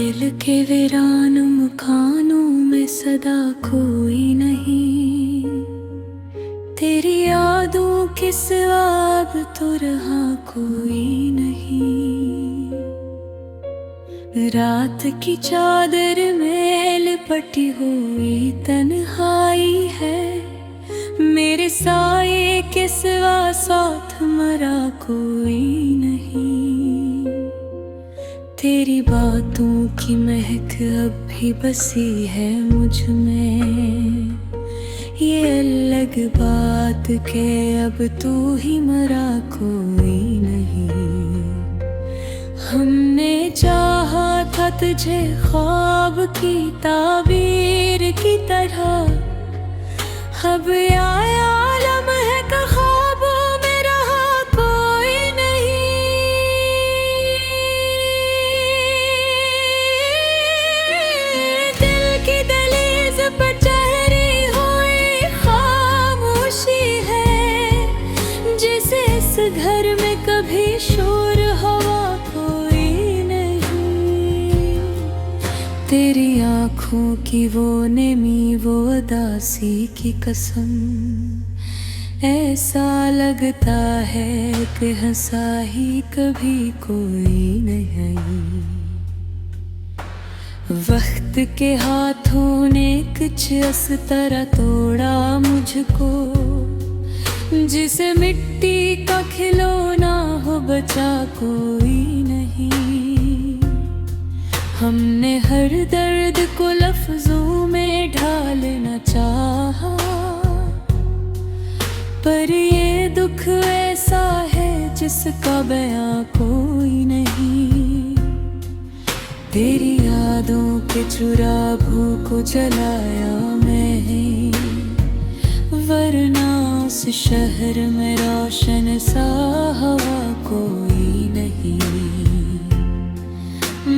दिल के वीरान मकानों में सदा कोई नहीं, तेरी यादों के सिवा अब तो रहा कोई नहीं। रात की चादर में लिपटी हुई तन्हाई है, मेरे साये के सिवा साथ मरा कोई नहीं। तेरी बातों की महक अब भी बसी है मुझ में, ये अलग बात के अब तू ही मरा कोई नहीं। हमने चाहा था तुझे ख्वाब की ताबीर की तरह, अब आलम है का ख्वाबों में रहा कोई नहीं। दिल की दहलीज पर ठहरी हुई खामोशी है, जैसे इस घर में कभी शोर हवा कोई नहीं। तेरी आँखों की वो नेमी वो उदासी की कसम, ऐसा लगता है कि हंसा ही कभी कोई नहीं। वक्त के हाथों ने कुछ इस तरह तोड़ा मुझको, जिसे मिट्टी का खिलौना हो बचा कोई नहीं। हमने हर दर्द को लफ्जों में ढालना चाहा, पर ये दुख ऐसा है जिसका बयां कोई नहीं। तेरी यादों के चुराहों को जलाया मैं, वरना उस शहर में रोशन सा हवा कोई नहीं।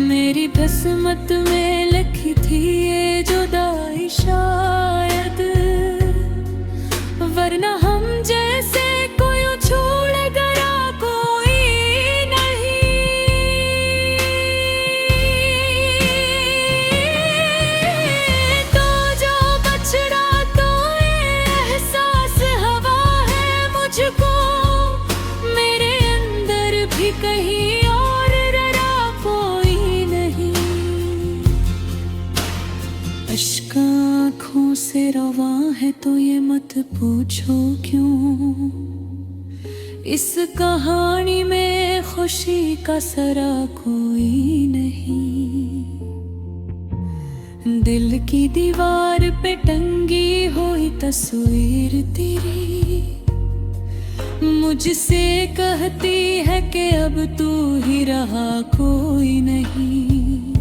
मेरी किस्मत में लिखी थी ये जुदाई शायद, वरना हम जैसे कोई छोड़ गया कोई नहीं। तो जो बछड़ा तो ये एहसास हवा है मुझको, मेरे अंदर भी कहीं और डरा कोई नहीं। अश्क आँखों से रवा है तो ये मत पूछो क्यों, इस कहानी में खुशी का सरा कोई नहीं। दिल की दीवार पे टंगी हुई तस्वीर तेरी, मुझसे कहती है कि अब तू ही रहा कोई नहीं।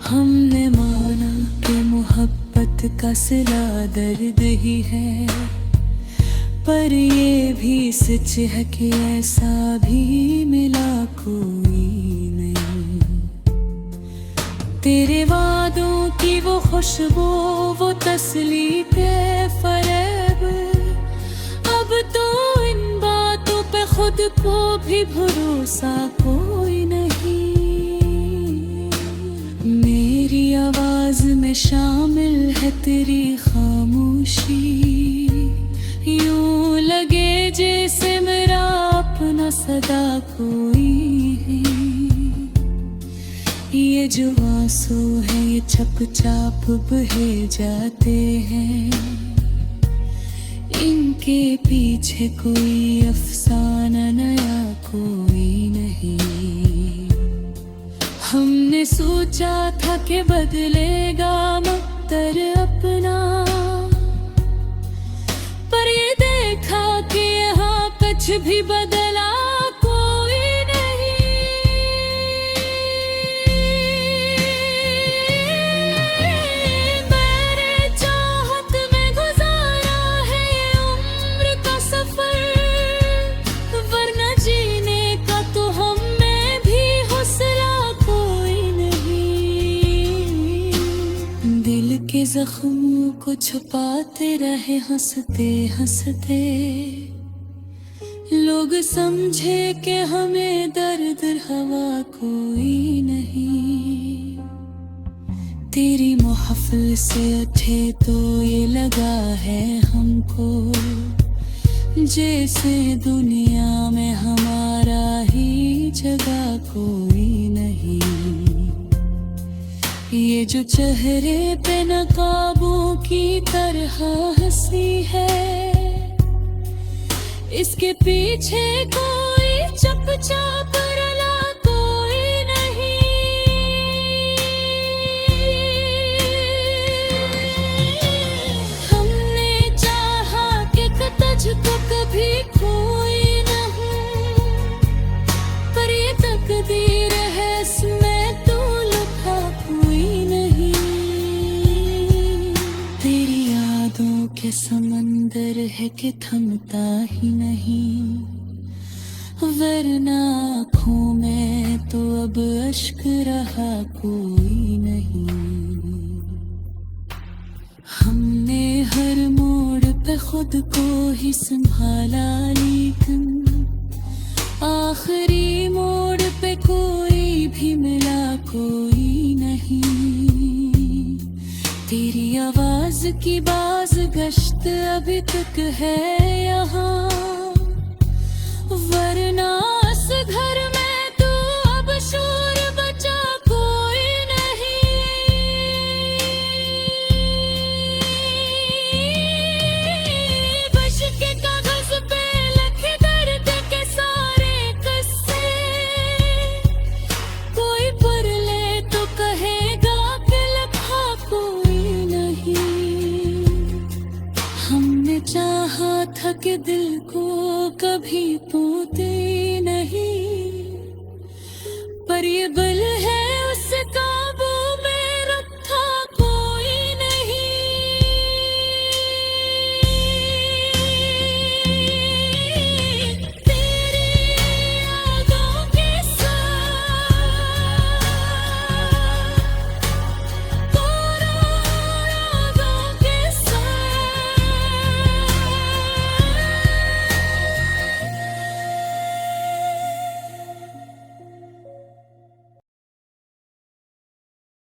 हमने माना कि मोहब्बत का सिला दर्द ही है, पर ये भी सच है कि ऐसा भी मिला कोई नहीं। तेरे वादों की वो खुशबू वो तसली पे फरेब, अब तो इन बातों पे खुद को भी भरोसा कोई नहीं। मेरी आवाज में शामिल है तेरी खामोशी, यूं लगे जैसे मेरा अपना सदा कोई है। ये जो आंसू है ये छप छाप बहे जाते हैं, इनके पीछे कोई अफसाना नया कोई नहीं। हमने सोचा था कि बदलेगा मक्तर अपना, पर ये देखा कि यहाँ कुछ भी बदला कोई नहीं। मेरे चाहत में गुजारा है ये उम्र का सफर, वरना जीने का तो हम में भी हौसला कोई नहीं। दिल के जख्मों को छुपाते रहे हंसते हंसते, लोग समझे कि हमें दर्द हवा कोई नहीं। तेरी महफिल से उठे तो ये लगा है हमको, जैसे दुनिया में हमारा ही जगह कोई नहीं। ये जो चेहरे पे नकाबों की तरह हंसी है, इसके पीछे कोई चुपचाप रला कोई नहीं। हमने चाहा कि तुझको कभी कोई नहीं, पर ये तकदीर है इसमें तू लुका कोई नहीं। तेरी यादों के समंदर है कि थमता ही नहीं, वरना आँखों में तो अब अश्क रहा कोई नहीं। हमने हर मोड़ पे खुद को ही संभाला, लेकिन आखिरी मोड़ पे कोई भी मिला कोई नहीं। तेरी आवाज की बाज गश्त अभी तक है यहाँ, वरना इस घर में तू अब शोर बचा कोई नहीं। बश के कागज पे लिखे दर्द के सारे किस्से, कोई पढ़ ले तो कहेगा कि लिखा कोई नहीं। हमने चाहा था कि दिल को कभी तोते नहीं, पर ये बल है